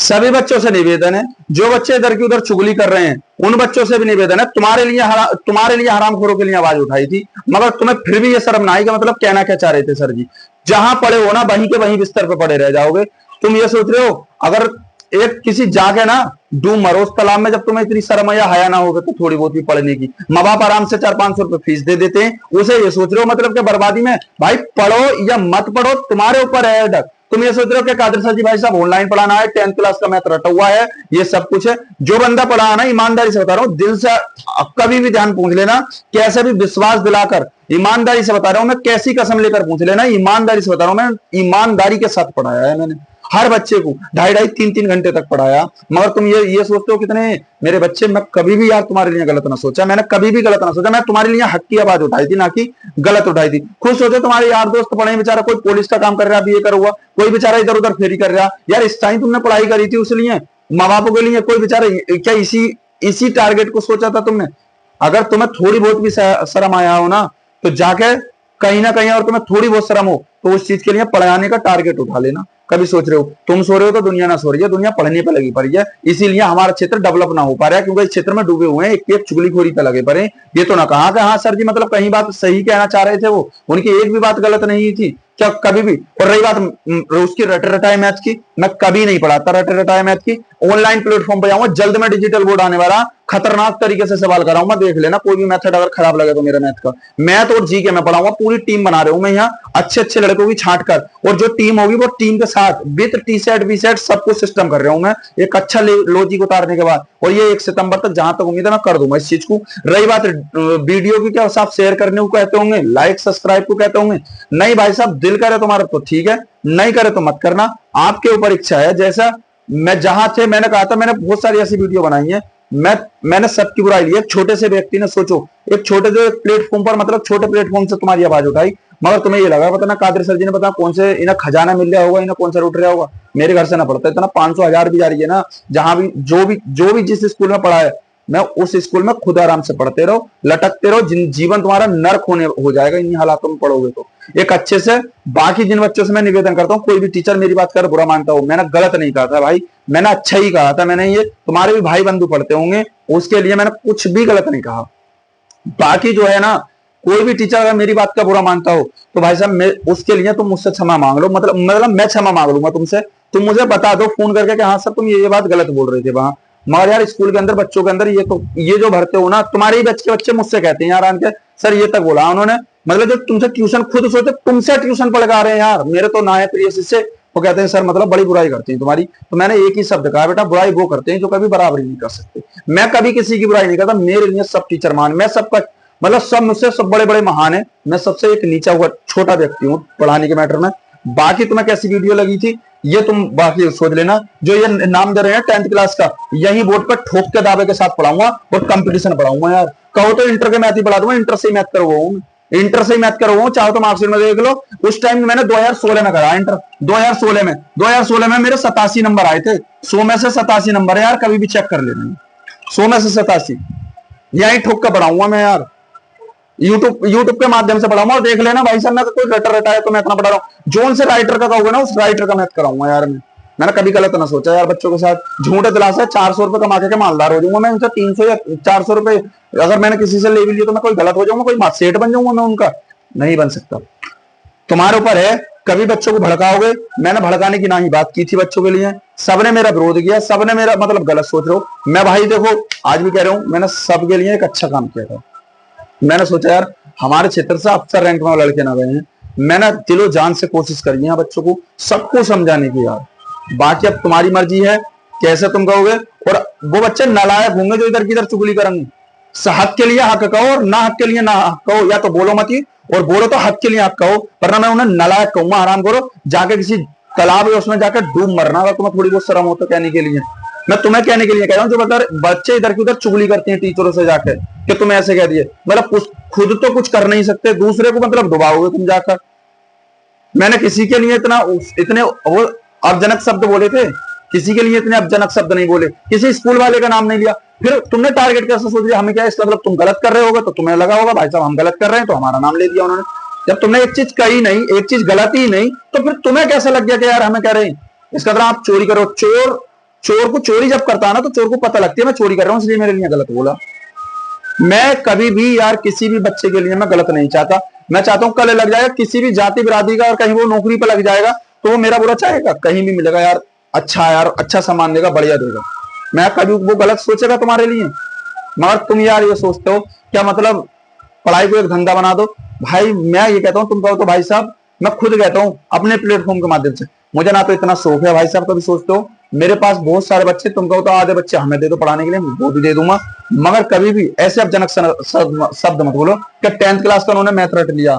सभी बच्चों से निवेदन है, जो बच्चे इधर की उधर चुगली कर रहे हैं उन बच्चों से भी निवेदन है। तुम्हारे लिए हरामखोरों के लिए आवाज उठाई थी, मगर तुम्हें फिर भी ये शर्म ना आई कि मतलब कहना क्या चाह रहे थे सर जी। जहां पड़े हो ना वहीं के वहीं बिस्तर पे पड़े रह जाओगे। तुम ये सोच रहे हो अगर एक किसी जाके ना डूब मरो उस तालाब में, जब तुम्हें इतनी शर्म या हया ना होगा तो थोड़ी बहुत भी पढ़ने की, माँ बाप आराम से 400-500 रुपए फीस दे देते हैं, उसे ये सोच रहे हो मतलब कि बर्बादी में। भाई पढ़ो या मत पढ़ो तुम्हारे ऊपर है। तुम ये सोच रहे हो कि कादिर सर जी भाई साहब ऑनलाइन पढ़ाना है, 10th क्लास का मैथ रटा हुआ है, ये सब कुछ है। जो बंदा पढ़ा ना, ईमानदारी से बता रहा हूँ, दिल से कभी भी ध्यान पूछ लेना, कैसे भी विश्वास दिलाकर ईमानदारी से बता रहा हूं मैं, कैसी कसम लेकर पूछ लेना, ईमानदारी से बता रहा हूं मैं, ईमानदारी के साथ पढ़ाया है मैंने हर बच्चे को 2.5-3 घंटे तक पढ़ाया। मगर तुम ये सोचते हो कितने मेरे बच्चे, मैं कभी भी यार तुम्हारे लिए गलत ना सोचा, मैंने कभी भी गलत ना सोचा, मैं तुम्हारे लिए हक की आवाज उठाई थी ना कि गलत उठाई थी। खुद सोचो तुम्हारे यार दोस्त पढ़े बेचारा, कोई पुलिस का काम कर रहा है, बीए कर हुआ, कोई बेचारा इधर उधर फेरी कर रहा। यार इस टाइम तुमने पढ़ाई करी थी उस लिए माँ बापों के लिए, कोई बेचारा क्या इसी टारगेट को सोचा था तुमने? अगर तुम्हें थोड़ी बहुत भी शर्म आया हो ना, तो जाके कहीं ना कहीं और तुम्हें थोड़ी बहुत शर्म हो तो उस चीज के लिए पढ़ाने का टारगेट उठा लेना। कभी सोच रहे हो तुम सो रहे हो तो दुनिया ना सो रही है, दुनिया पढ़ने पे लगी पड़ी है, इसीलिए हमारा क्षेत्र डेवलप ना हो पा रहा है, क्योंकि इस क्षेत्र में डूबे हुए हैं, एक चुगलीखोरी पे लगे पड़े। ये तो ना कहा कि हाँ सर जी मतलब कहीं बात सही कहना चाह रहे थे, वो उनकी एक भी बात गलत नहीं थी क्या कभी भी। और रही बात उसकी रटे रटाए मैथ की, मैं कभी नहीं पढ़ाता रटे रटाए मैथ की। ऑनलाइन प्लेटफॉर्म पे जाऊंगा, जल्द में डिजिटल बोर्ड आने वाला, खतरनाक तरीके से सवाल कराऊंगा, देख लेना कोई भी मेथड अगर खराब लगे तो मेरा मैथ का। मैथ और जी के मैं पढ़ाऊंगा, पूरी टीम बना रहे हूं मैं यहाँ, अच्छे अच्छे लड़कों की छांट कर, और जो टीम होगी वो टीम के साथ with T set B set सब कुछ सिस्टम कर रहा हूं मैं, एक अच्छा लॉजिक उतारने के बाद। और ये 1 सितंबर तक जहां तक उम्मीद है मैं कर दूंगा इस चीज को। रही बात वीडियो की, क्या आप शेयर करने को कहते होंगे, लाइक सब्सक्राइब को कहते होंगे, नहीं भाई साहब दिल करे तुम्हारा तो ठीक है, नहीं करे तो मत करना, आपके ऊपर इच्छा है। जैसा मैं जहां थे मैंने कहा था, मैंने बहुत सारी ऐसी वीडियो बनाई है, मैंने सबकी बुराई ली। एक छोटे से व्यक्ति ने सोचो, एक छोटे से प्लेटफॉर्म पर मतलब छोटे प्लेटफॉर्म से तुम्हारी आवाज उठाई, मगर तुम्हें ये लगा पता ना कादिर सर जी ने पता कौन से इन्हें खजाना मिल रहा होगा, इन्हें कौन सा लूट रहा होगा। मेरे घर से ना पड़ता इतना, 500-1000 भी जा रही है ना, जहां भी जो भी जिस स्कूल में पढ़ा है, मैं उस स्कूल में खुद आराम से पढ़ते रहो, लटकते रहो, जीवन तुम्हारा नर्क होने हो जाएगा इन्हीं हालातों में पढ़ोगे तो। एक अच्छे से बाकी जिन बच्चों से मैं निवेदन करता हूँ, कोई भी टीचर मेरी बात कर बुरा मानता हो, मैंने गलत नहीं कहा था भाई, मैंने अच्छा ही कहा था। मैंने ये तुम्हारे भी भाई बंधु पढ़ते होंगे, उसके लिए मैंने कुछ भी गलत नहीं कहा। बाकी जो है ना, कोई भी टीचर अगर मेरी बात का बुरा मानता हो तो भाई साहब मैं उसके लिए तुम मुझसे क्षमा मांग लो, मतलब मैं क्षमा मांग लूंगा तुमसे। तुम मुझे बता दो फोन करके कि हाँ सर तुम ये बात गलत बोल रहे थे वहां। मगर यार स्कूल के अंदर बच्चों के अंदर ये जो भरते हो ना, तुम्हारे ही बच्चे मुझसे कहते हैं यार आन के सर ये तक बोला उन्होंने, मतलब जो तुमसे ट्यूशन खुद सोचते तुमसे ट्यूशन पढ़ रहे हैं यार, मेरे तो ना है प्रिय शिष्य, वो कहते हैं सर मतलब बड़ी बुराई करते हैं तुम्हारी। तो मैंने एक ही शब्द कहा, बेटा बुराई वो करते हैं जो कभी बराबरी नहीं कर सकते। मैं कभी किसी की बुराई नहीं करता, मेरे लिए सब टीचर मान, मैं सबका मतलब सब मुझसे सब बड़े बड़े महान है, मैं सबसे एक नीचा हुआ छोटा व्यक्ति हूँ पढ़ाने के मैटर में। बाकी तुम्हें कैसी वीडियो लगी थी ये तुम बाकी सोच लेना। जो ये नाम दे रहे हैं 10th क्लास का, यही बोर्ड पर ठोक के दावे के साथ पढ़ाऊंगा और कंपटीशन पढ़ाऊंगा यार। कहो तो इंटर के मैथ ही पढ़ा दूंगा, इंटर से मैथ करवाऊंगा, इंटर से मैथ करवाऊंगा, चाहो तो मार्कशीट में देख लो। उस टाइम मैंने 2016 में करा इंटर, 2016 में मेरे 87 नंबर आए थे, 100 में से 87 नंबर है यार, कभी भी चेक कर लेना, 100 में से 87 यही ठोक के पढ़ाऊंगा मैं यार। यूट्यूब के माध्यम से पढ़ाऊंगा, और देख लेना भाई साहब मैं कोई रटा रटा है तो मैं इतना पढ़ा रहा हूँ, जोन से राइटर का कहोगे ना उस राइटर का मैथ कराऊंगा यार। मैंने कभी गलत ना सोचा यार बच्चों के साथ। झूठे दिलासा 400 रुपए कमा के मालदार हो जाऊंगा मैं, उनसे 300 या 400 रुपए अगर मैंने किसी से ले भी लिया तो मैं कोई गलत हो जाऊंगा, कोई सेठ बन जाऊंगा मैं उनका, नहीं बन सकता। तुम्हारे ऊपर है, कभी बच्चों को भड़काओगे। मैंने भड़काने की ना ही बात की थी बच्चों के लिए, सबने मेरा विरोध किया, सबने मेरा मतलब गलत सोच रहे हो। मैं भाई देखो आज भी कह रहा हूं, मैंने सबके लिए एक अच्छा काम किया था। मैंने सोचा यार हमारे क्षेत्र से अफसर रैंक में लड़के ना गए हैं, मैंने दिलो जान से कोशिश करी है बच्चों को सबको समझाने की यार। बाकी अब तुम्हारी मर्जी है कैसे तुम कहोगे। और वो बच्चे नालायक होंगे जो इधर की इधर चुगली करेंगे। हक के लिए हक कहो और ना हक के लिए ना हक कहो, या तो बोलो मत ही, और बोलो तो हक के लिए हक कहो, वरना मैं उन्हें नालायक कहूंगा। आराम करो, जाके किसी तालाब है उसमें जाकर डूब मरना, अगर तुम्हें थोड़ी बहुत शर्म हो तो कहने के लिए। मैं तुम्हें कहने के लिए कह रहा हूँ जो बच्चे इधर की उधर चुगली करते हैं टीचरों से जाकर कि तुम ऐसे कह दिए, मतलब खुद तो कुछ कर नहीं सकते, दूसरे को मतलब डुबाओगे तुम जाकर। मैंने किसी के लिए इतने वो अपजनक शब्द बोले थे, किसी के लिए इतने अपजनक शब्द नहीं बोले, किसी स्कूल वाले का नाम नहीं लिया। फिर तुमने टारगेट कैसे सोच लिया हमें, क्या इसका मतलब तुम गलत कर रहे होगे तो तुम्हें लगा होगा भाई साहब हम गलत कर रहे हैं तो हमारा नाम ले दिया उन्होंने। जब तुमने एक चीज कही नहीं, एक चीज गलत ही नहीं, तो फिर तुम्हें कैसा लग गया कि यार हमें कह रहे हैं। इसका मतलब आप चोरी करो, चोर चोर को चोरी जब करता है ना तो चोर को पता लगती है मैं चोरी कर रहा हूं, इसलिए मेरे लिए गलत बोला। मैं कभी भी यार किसी भी बच्चे के लिए मैं गलत नहीं चाहता। मैं चाहता हूं कल लग जाएगा किसी भी जाति बिरादरी का और कहीं वो नौकरी पर लग जाएगा तो वो मेरा बुरा चाहेगा, कहीं भी मिलेगा यार अच्छा सामान देगा, बढ़िया देगा। मैं कभी वो गलत सोचेगा तुम्हारे लिए? मगर तुम यार ये सोचते हो क्या मतलब पढ़ाई को एक धंधा बना दो। भाई मैं ये कहता हूँ, तुम कहो तो भाई साहब मैं खुद कहता हूँ अपने प्लेटफॉर्म के माध्यम से, मुझे ना तो इतना शौक है भाई साहब, कभी सोचते हो मेरे पास बहुत सारे बच्चे, तुम कहो तो आधे बच्चे हमें दे दो पढ़ाने के लिए, वो भी दे दूंगा। मगर कभी भी ऐसे अपजनक शब्द मत बोलो कि 10th क्लास का उन्होंने मैथ रट लिया।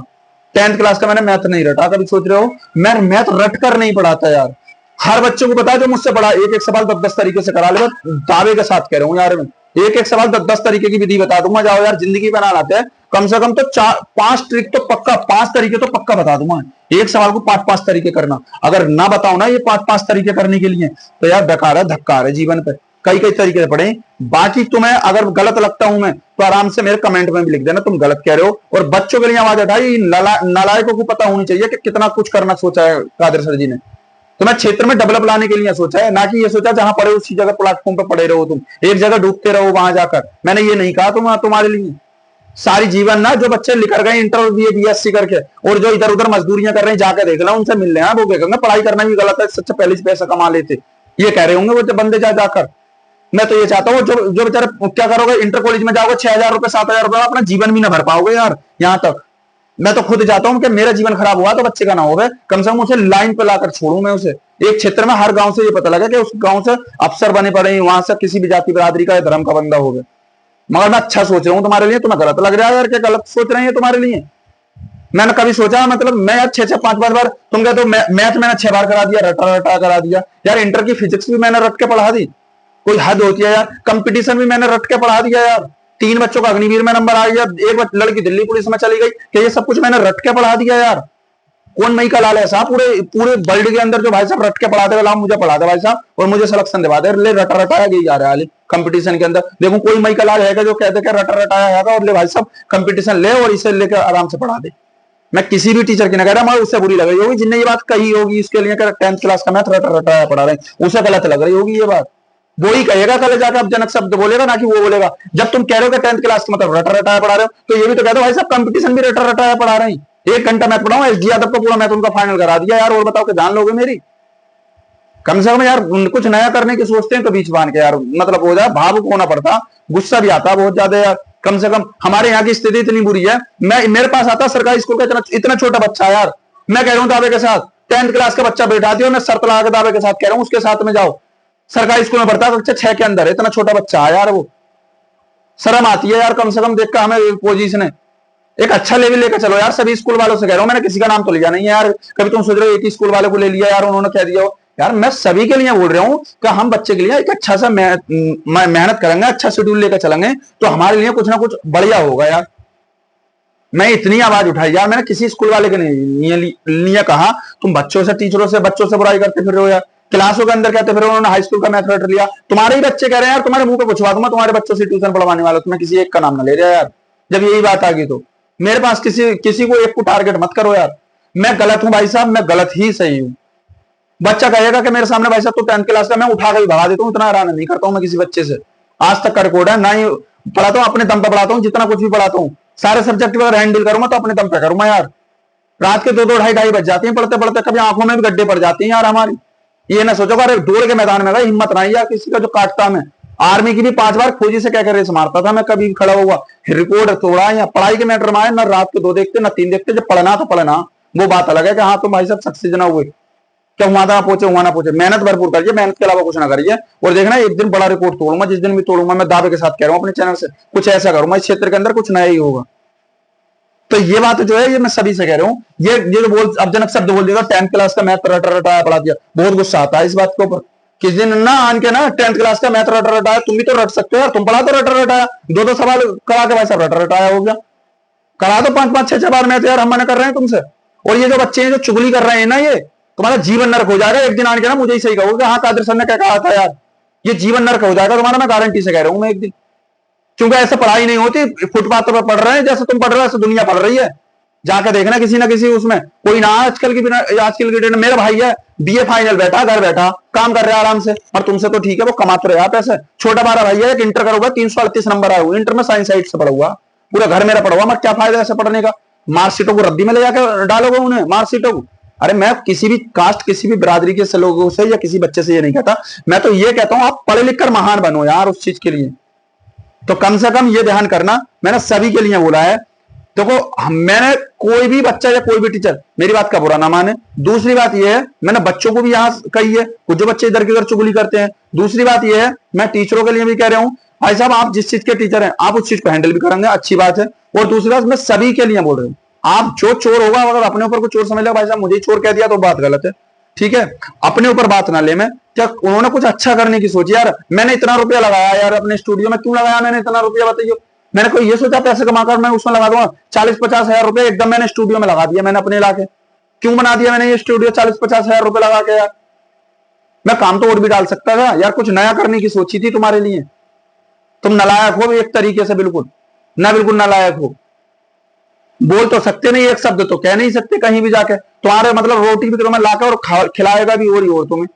10th क्लास का मैंने मैथ नहीं रटा। कभी सोच रहे हो मैं मैथ रट कर नहीं पढ़ाता यार। हर बच्चे को पता है जो मुझसे पढ़ा एक एक सवाल 10-10 तरीके से करा ले, दावे के साथ कह रहा हूँ यार मैं एक एक सवाल 10-10 तरीके की विधि बता दूंगा। जाओ यार जिंदगी बना लाते हैं, कम से कम तो 4-5 ट्रिक तो पक्का, 5 तरीके तो पक्का बता दूंगा। एक सवाल को 5-5 तरीके करना, अगर ना बताओ ना ये 5-5 तरीके करने के लिए तो यार बेकार है, धक्का है जीवन पे। कई कई तरीके से पढ़े। बाकी तुम्हें अगर गलत लगता हूं मैं तो आराम से मेरे कमेंट में भी लिख देना तुम गलत कह रहे हो। और बच्चों के लिए आवाज उठाई, नालायकों को पता होनी चाहिए कि कितना कुछ करना सोचा है कादिर सर जी ने। तुम्हें क्षेत्र में डेवलप लाने के लिए सोचा है, ना कि ये सोचा जहां पढ़े उसी जगह प्लेटफॉर्म पे पड़े रहो, तुम एक जगह डूबते रहो वहां जाकर। मैंने ये नहीं कहा तुम्हारे लिए। सारी जीवन ना जो बच्चे लिखर गए इंटर बीएससी करके और जो इधर उधर मजदूरियां कर रहे हैं जाकर देख लो, उनसे मिल रहे हैं, वो कहेंगे पढ़ाई करना भी गलत है, सच्चा पहले से पैसा कमा लेते, ये कह रहे होंगे वो बंदे जाकर। मैं तो ये चाहता हूँ जो बेचारे क्या करोगे, इंटर कॉलेज में जाओगे 6,000 रुपए 7,000 रुपए अपना जीवन भी ना भर पाओगे यार। यहाँ तक मैं तो खुद चाहता हूँ कि मेरा जीवन खराब हुआ तो बच्चे का ना हो, कम से कम उसे लाइन पे लाकर छोड़ू मैं उसे। एक क्षेत्र में हर गांव से ये पता लगा कि उस गांव से अफसर बने पड़े, वहां से किसी भी जाति बिरादरी का धर्म का बंदा हो गया। मगर मैं अच्छा सोच रहा हूँ तुम्हारे लिए, तुम्हें गलत लग रहा है यार, क्या गलत सोच रहे हैं तुम्हारे लिए? मैंने कभी सोचा मतलब मैं यार 6-6 5-5 बार, तुम कहते हो मैथ मैंने 6 बार करा दिया, रटा रटा करा दिया यार। इंटर की फिजिक्स भी मैंने रट के पढ़ा दी, कोई हद होती है यार। कंपटीशन भी मैंने रट के पढ़ा दिया यार। 3 बच्चों का अग्निवीर में नंबर आ गया, एक लड़की दिल्ली पुलिस में चली गई, कि ये सब कुछ मैंने रट के पढ़ा दिया यार। कौन मई का लाल ऐसा पूरे पूरे वर्ल्ड के अंदर जो भाई साहब रट के पढ़ाते हुए मुझे पढ़ा दे भाई साहब और मुझे सिलेक्शन दिवा दे, ले रटा रटाया गई जा रहा है कंपटीशन के अंदर। देखो कोई मई का लाल है जो कहते कि रटा रटाया है और ले भाई साहब कंपटीशन ले और इसे लेकर आराम से पढ़ा दे। मैं किसी भी टीचर की ना कह रहा, मगर उससे बुरी लग रही होगी जिनने ये बात कही होगी इसके लिए 10th क्लास का मैथ रटा रटाया पढ़ा रहे हैं, उसे गलत लग रही होगी ये बात। वो ही कहेगा कल जाकर अपजनक शब्द बोलेगा, ना कि वो बोलेगा। जब तुम कह रहे हो कि 10th क्लास का मतलब रटा रटाया पढ़ा रहे हो तो ये भी तो कह दो भाई साहब कंपटीशन भी रटा रटाया पढ़ा रहे हैं। 1 घंटा मैथ पढ़ाऊं, एसडी यादव का पूरा मैथ उनका फाइनल करा दिया यार। और बताओ कि जान लोगे मेरी? कम से कम यार कुछ नया करने की सोचते हैं तो बीच बांध के यार मतलब हो जाए, भावुक होना पड़ता, गुस्सा भी आता बहुत ज्यादा यार। कम से कम हमारे यहाँ की स्थिति इतनी बुरी है, मैं मेरे पास आता सरकारी स्कूल का इतना छोटा बच्चा यार, मैं कह रहा हूँ दावे के साथ 10th क्लास का बच्चा बैठा दिया, मैं शर्त लगा के दावे के साथ कह रहा हूँ उसके साथ में जाओ। सरकारी स्कूल में पढ़ता है कक्षा 6 के अंदर, इतना छोटा बच्चा है यार। वो शर्म आती है यार कम से कम देख कर हमें पोजीशन है। एक अच्छा लेवल लेकर चलो यार। सभी स्कूल वालों से कह रहा हूं, मैंने किसी का नाम तो लिया नहीं है यार। कभी तुम सोच रहे हो एक ही स्कूल वाले को ले लिया यार, उन्होंने कह दिया हो यार। मैं सभी के लिए बोल रहा हूँ कि हम बच्चे के लिए एक अच्छा सा मेहनत करेंगे, अच्छा शेड्यूल लेकर चलेंगे तो हमारे लिए कुछ ना कुछ बढ़िया होगा यार। मैं इतनी आवाज उठाई यार, मैंने किसी स्कूल वाले के लिए कहा तुम बच्चों से टीचरों से बच्चों से बुराई करते फिर रहे हो यार। क्लासों के अंदर कहते फिर उन्होंने हाई स्कूल का मैथ रट लिया। तुम्हारे ही बच्चे कह रहे हैं यार, तुम्हारे मुंह पे पूछवा दूंगा तुम्हारे बच्चों से ट्यूशन पढ़वाने वाला, तुम्हें किसी एक का नाम ना ले रहा यार। जब यही बात आ गई तो मेरे पास किसी को एक को टारगेट मत करो यार। मैं गलत हूं भाई साहब, मैं गलत ही सही हूं। बच्चा कहेगा कि मेरे सामने भाई साहब तो 10th क्लास का, मैं उठा के भगा देता हूँ, इतना हैरान नहीं करता हूँ मैं किसी बच्चे से। आज तक का रिकॉर्ड है, ना ही पढ़ाता हूँ अपने दम पे पढ़ाता हूँ, जितना कुछ भी पढ़ाता हूँ सारे सब्जेक्ट अगर हैंडल करूंगा तो अपने दम पे करूंगा यार। रात के 2-2 ढाई बज जाती हैं पढ़ते पढ़ते, कभी आंखों में भी गड्ढे पड़ जाती हैं यार हमारी। ये ना सोचो अरे दौड़ के मैदान में गए, हिम्मत नहीं यार किसी का जो काटता मैं। आर्मी की भी 5 बार फौजी से कहकर रेस मारता था मैं, कभी खड़ा हुआ रिकॉर्ड तोड़ा। या पढ़ाई के मैटर में आए ना रात के 2 देखते ना 3 देखते, जब पढ़ना तो पढ़ना, वो बात अलग है कि हाँ तुम भाई साहब सक्सेस ना हुए, क्या हुआ था हुआ ना पहुंचे। मेहनत भरपूर करिए, मेहनत के अलावा कुछ ना करिए। और देखना एक दिन बड़ा रिकॉर्ड तोड़ूंगा, जिस दिन भी तोड़ूंगा मैं दावे के साथ कह रहा हूँ अपने चैनल से कुछ ऐसा करूंगा इस क्षेत्र के अंदर कुछ नया ही होगा। तो ये बात जो है ये मैं सभी से कह रहा हूँ। ये जो बोल अपजनक शब्द बोल दिया 10th क्लास का मैथ रटा रटाया पढ़ा दिया, बहुत गुस्सा आता है इस बात के ऊपर। किस दिन ना आन के ना 10th क्लास का मैथ रटा रटाया, तुम भी तो रट सकते हो यार, तुम पढ़ा तो रटा रटाया, 2-2 सवाल करा के भाई साहब रटा रटाया हो गया। करा दो 5-5 6-6 बार मैथ यार, हम मना कर रहे हैं तुमसे। और ये जो बच्चे हैं जो चुगली कर रहे हैं ना, ये तुम्हारा जीवन नरक हो जाएगा एक दिन आन के ना, मुझे ही सही कहोगे हाँ कादिर सर ने क्या कहा था यार, ये जीवन नरक हो जाएगा तुम्हारा, मैं गारंटी से कह रहा हूं मैं एक दिन। क्योंकि ऐसे पढ़ाई नहीं होती, फुटपाथ पर पढ़ रहे हैं जैसे तुम पढ़ रहे हो ऐसे दुनिया पढ़ रही है। जाके देखना किसी ना किसी उसमें कोई ना। आजकल की बिना आजकल की डेट में मेरा भाई है बीए फाइनल बैठा, घर बैठा काम कर रहा है आराम से, और तुमसे तो ठीक है वो कमा तो रहा पैसे। छोटा बारा भाई है, एक इंटर करा हुआ, 338 नंबर आया हुआ, इंटर में साइंस साइड से पढ़ा हुआ, पूरा घर मेरा पढ़ा हुआ। मैं क्या फायदा ऐसे पढ़ने का? मार्कशीटों को रद्दी में ले जाकर डालोगे उन्हें मार्कशीटों को? अरे मैं किसी भी कास्ट, किसी भी बिरादरी के लोगों से या किसी बच्चे से ये नहीं कहता, मैं तो ये कहता हूं आप पढ़े लिख कर महान बनो यार उस चीज के लिए। तो कम से कम ये ध्यान करना, मैंने सभी के लिए बोला है। देखो मैंने कोई भी बच्चा या कोई भी टीचर मेरी बात का बुरा ना माने। दूसरी बात यह है, मैंने बच्चों को भी यहां कही है, कुछ जो बच्चे इधर की उधर चुगली करते हैं। दूसरी बात यह है, मैं टीचरों के लिए भी कह रहा हूं, भाई साहब आप जिस चीज के टीचर हैं आप उस चीज को हैंडल भी करेंगे, अच्छी बात है। और दूसरी बात मैं सभी के लिए बोल रहा हूं, आप जो चोर होगा अगर अपने ऊपर को चोर समझ लेगा, भाई साहब मुझे चोर कह दिया तो बात गलत है, ठीक है, अपने ऊपर बात ना ले। मैं क्या उन्होंने कुछ अच्छा करने की सोची यार? मैंने इतना रुपया लगाया यार अपने स्टूडियो में, क्यों लगाया मैंने इतना रुपया बताइए? मैंने कोई ये सोचा पैसे कमाकर मैं उसमें लगा दूंगा 40-50 हजार रुपए एकदम मैंने स्टूडियो में लगा दिया, मैंने अपने इलाके। क्यों बना दिया मैंने ये स्टूडियो 40-50 हजार रुपए लगा के? यार मैं काम तो और भी डाल सकता था यार, कुछ नया करने की सोची थी तुम्हारे लिए। तुम नालायक हो एक तरीके से, बिल्कुल ना, बिल्कुल नालायक हो। बोल तो सकते नहीं, एक शब्द तो कह नहीं सकते कहीं भी जाके। तुम्हारे मतलब रोटी भी तुम्हें लाकर और खिलाएगा भी और ही और तुम्हें।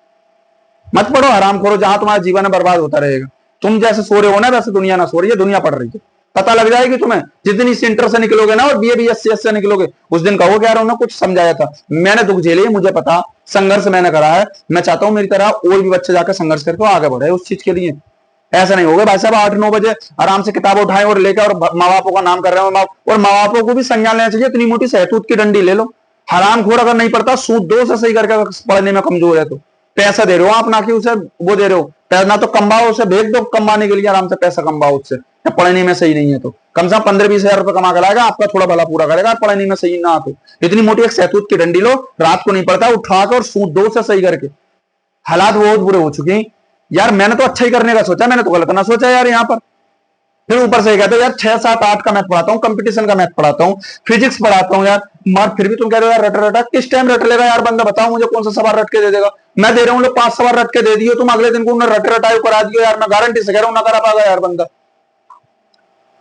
मत पढ़ो हराम खोरो, जहां तुम्हारा जीवन बर्बाद होता रहेगा। तुम जैसे सो रहे हो ना वैसे दुनिया ना सो रही है, दुनिया पढ़ रही है। पता लग जाएगी तुम्हें जितनी इस इंटर से निकलोगे ना और बीए बीएससी से निकलोगे, उस दिन कहोगे यार उन्होंने कुछ समझाया था। मैंने दुख झेले, मुझे पता, संघर्ष मैंने करा है। मैं चाहता हूं मेरी तरह और भी बच्चे जाकर संघर्ष करके आगे बढ़े उस चीज के लिए। ऐसा नहीं होगा भाई साहब 8-9 बजे आराम से किताब उठाएं और लेकर और माँ बापों का नाम कर रहे हो। और माँ बापों को भी संज्ञान लेना चाहिए, इतनी मोटी सहतूत की डंडी ले लो। हराम खोर अगर नहीं पड़ता, सूद 2 से सही करके पढ़ने में कमजोर है तो पैसा दे रहे हो आप, ना कि उसे वो दे रहे हो पैसा, ना तो कमाओ उसे, भेज दो कमाने के लिए, आराम से पैसा कमाओ उससे। पढ़ने में सही नहीं है तो कम से कम 15-20 हजार रुपए कमा कर लाएगा, आपका थोड़ा भला पूरा करेगा। पढ़ने में सही ना तो इतनी मोटी एक सहतूत की डंडी लो, रात को नहीं पड़ता, उठाकर और सूद 2 से सही करके। हालात बहुत बुरे हो चुके हैं यार। मैंने तो अच्छा ही करने का सोचा, मैंने तो गलत ना सोचा यार। यहाँ पर फिर ऊपर से कहते हो यार 6-7-8 का मैथ पढ़ाता हूँ, कंपटीशन का मैथ पढ़ाता हूँ, फिजिक्स पढ़ाता हूँ यार, मार फिर भी तुम कह रहे हो यार रट रटा। किस टाइम रट लेगा यार बंदा? बताओ मुझे कौन सा सवाल रट के दे देगा? मैं दे रहा हूँ, लोग 5 सवाल रट के दे दियो, तुम अगले दिन को रट रटाई करा दियो यार। मैं गारंटी से कह रहा हूँ ना करा पाएगा यार बंदा।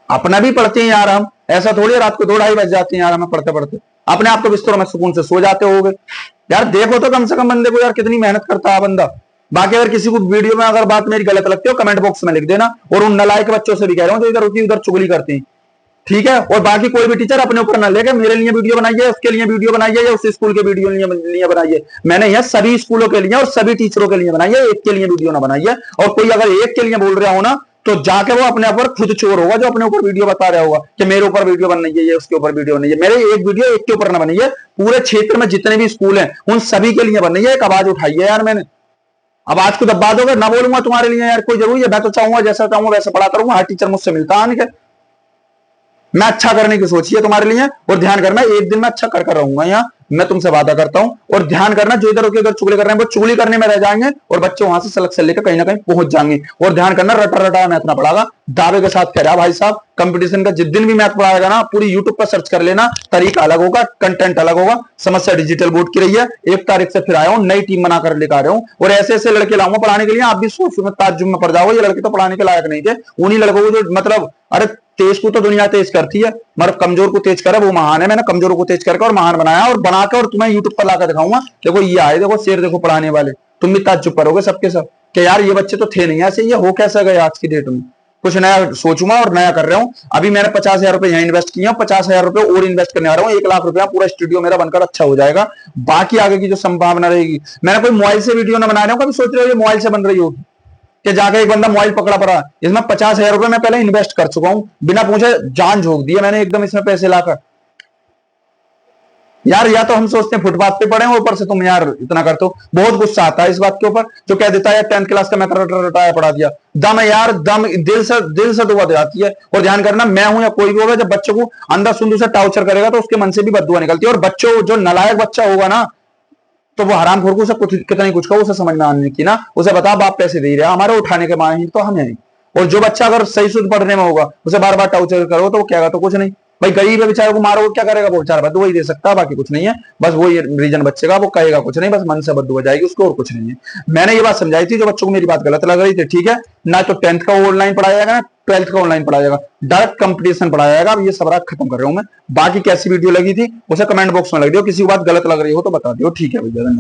अपना भी पढ़ते हैं यार हम, ऐसा थोड़ी रात को 2-2:30 बज जाते हैं यार हमें पढ़ते पढ़ते। अपने आप तो बिस्तरों में सुकून से सो जाते होगे यार। देखो तो कम से कम बंदे को यार कितनी मेहनत करता है बंदा। बाकी अगर किसी को वीडियो में अगर बात मेरी गलत लगती हो कमेंट बॉक्स में लिख देना। और उन नालायक बच्चों से भी कह रहा हूं जो इधर उधर चुगली करते हैं, ठीक है। और बाकी कोई भी टीचर अपने ऊपर ना लेके मेरे लिए वीडियो बनाइए, उसके लिए वीडियो बनाइए, या उस स्कूल के वीडियो लिए बनाइए। मैंने यह सभी स्कूलों के लिए और सभी टीचरों के लिए बनाइए, एक के लिए वीडियो ना बनाइए। और कोई अगर एक के लिए बोल रहा हो ना तो जाके वो अपने ऊपर खुद चोर होगा जो अपने ऊपर वीडियो बता रहा होगा कि मेरे ऊपर वीडियो बननी है, उसके ऊपर वीडियो बननी है। मेरे एक वीडियो एक के ऊपर ना बनी है, पूरे क्षेत्र में जितने भी स्कूल हैं उन सभी के लिए बननी है। एक आवाज उठाई है यार मैंने। अब आज को दबा दोगे ना, बोलूंगा तुम्हारे लिए यार कोई जरूरी है? मैं तो चाहूंगा जैसा चाहूंगा वैसे पढ़ाता रहूंगा, हर टीचर मुझसे मिलता आने के। मैं अच्छा करने की सोची है तुम्हारे लिए, और ध्यान करना एक दिन मैं अच्छा कर रहूंगा यहाँ, मैं तुमसे वादा करता हूं। और ध्यान करना जो इधर उधर चुगली कर रहे हैं वो चुगली करने में रह जाएंगे और बच्चे वहां से सिलेक्शन लेकर कहीं ना कहीं पहुंच जाएंगे। और ध्यान करना रटा रटा मैथ ना पड़ागा। दावे के साथ कह रहा भाई साहब, कंपटीशन का जिस दिन भी मैथ पढ़ाएगा ना पूरी यूट्यूब पर सर्च कर लेना, तरीका अलग होगा, कंटेंट अलग होगा। समस्या डिजिटल बोर्ड की रही है, 1 तारीख से फिर आया हूँ, नई टीम बनाकर लेकर आ रहा हूँ और ऐसे ऐसे लड़के लाऊंगा पढ़ाने के लिए। आप भी सोच में ताज्जुब में पड़ जाओगे, ये लड़के तो पढ़ाने के लायक नहीं थे। उन्हीं लड़कों को जो मतलब, अरे तेज को तो दुनिया तेज करती है मगर कमजोर को तेज करे वो महान है। मैंने कमजोरों को तेज करके और महान बनाया और बनाकर और तुम्हें यूट्यूब पर लाकर दिखाऊंगा। देखो ये आए, देखो शेर देखो पढ़ाने वाले। तुम भी ताज्जुब करोगे सबके सब कि यार ये बच्चे तो थे नहीं ऐसे, ये हो कैसे गए आज की डेट में। कुछ नया सोचूंगा और नया कर रहा हूँ। अभी मैंने 50,000 रुपए यहाँ इन्वेस्ट किया, 50,000 रुपए और इन्वेस्ट करने आ रहा हूँ। 1 लाख रुपया पूरा स्टूडियो मेरा बनकर अच्छा हो जाएगा। बाकी आगे की जो संभावना रहेगी, मैंने कोई मोबाइल से वीडियो ना बना रहा हूँ। कभी सोच रहे हो ये मोबाइल से बन रही होगी कि जाके एक बंदा मोबाइल पकड़ा पड़ा? इसमें 50,000 रुपए मैं पहले इन्वेस्ट कर चुका हूं, बिना पूछे जान झोंक दी है मैंने एकदम इसमें पैसे लाकर। यार या तो हम सोचते हैं फुटपाथ पे पड़े, ऊपर से तुम यार इतना करते हो। बहुत गुस्सा आता है इस बात के ऊपर जो कह देता है 10th क्लास का मैं रटाया पढ़ा दिया। दम है यार, दम दिल से दुआ जाती है। और ध्यान करना, मैं हूं या कोई भी होगा, जब बच्चों को अंदर सुंदर से टाउचर करेगा तो उसके मन से भी बददुआ निकलती है। और बच्चों जो नालायक बच्चा होगा ना तो वो हरामखोर को उसे कुछ कितना ही कुछ कहो, उसे समझ में आने की ना, उसे बता बाप पैसे दे रहा है, हमारे उठाने के माहिर तो हम हैं। और जो बच्चा अगर सही शुद्ध पढ़ने में होगा उसे बार बार टाउचर करो तो वो कहेगा तो कुछ नहीं, भाई गरीब है बेचारे को मारो क्या करेगा, वो बेचारा बददुआ ही दे सकता है, बाकी कुछ नहीं है। बस वो ये रीजन बच्चे का, वो कहेगा कुछ नहीं, बस मन से बददुआ जाएगी उसको, और कुछ नहीं है। मैंने ये बात समझाई थी, जो बच्चों को मेरी बात गलत लग रही थी, ठीक है ना, तो 10th का ऑनलाइन पढ़ाया जाएगा ना 12th का ऑनलाइन पढ़ाया जाएगा, डायरेक्ट कंपटीशन पढ़ाया जाएगा। अब ये सब रात खत्म कर रहा हूं मैं। बाकी कैसी वीडियो लगी थी उसे कमेंट बॉक्स में लग दियो, किसी को बात गलत लग रही हो तो बता दियो, ठीक है भैया।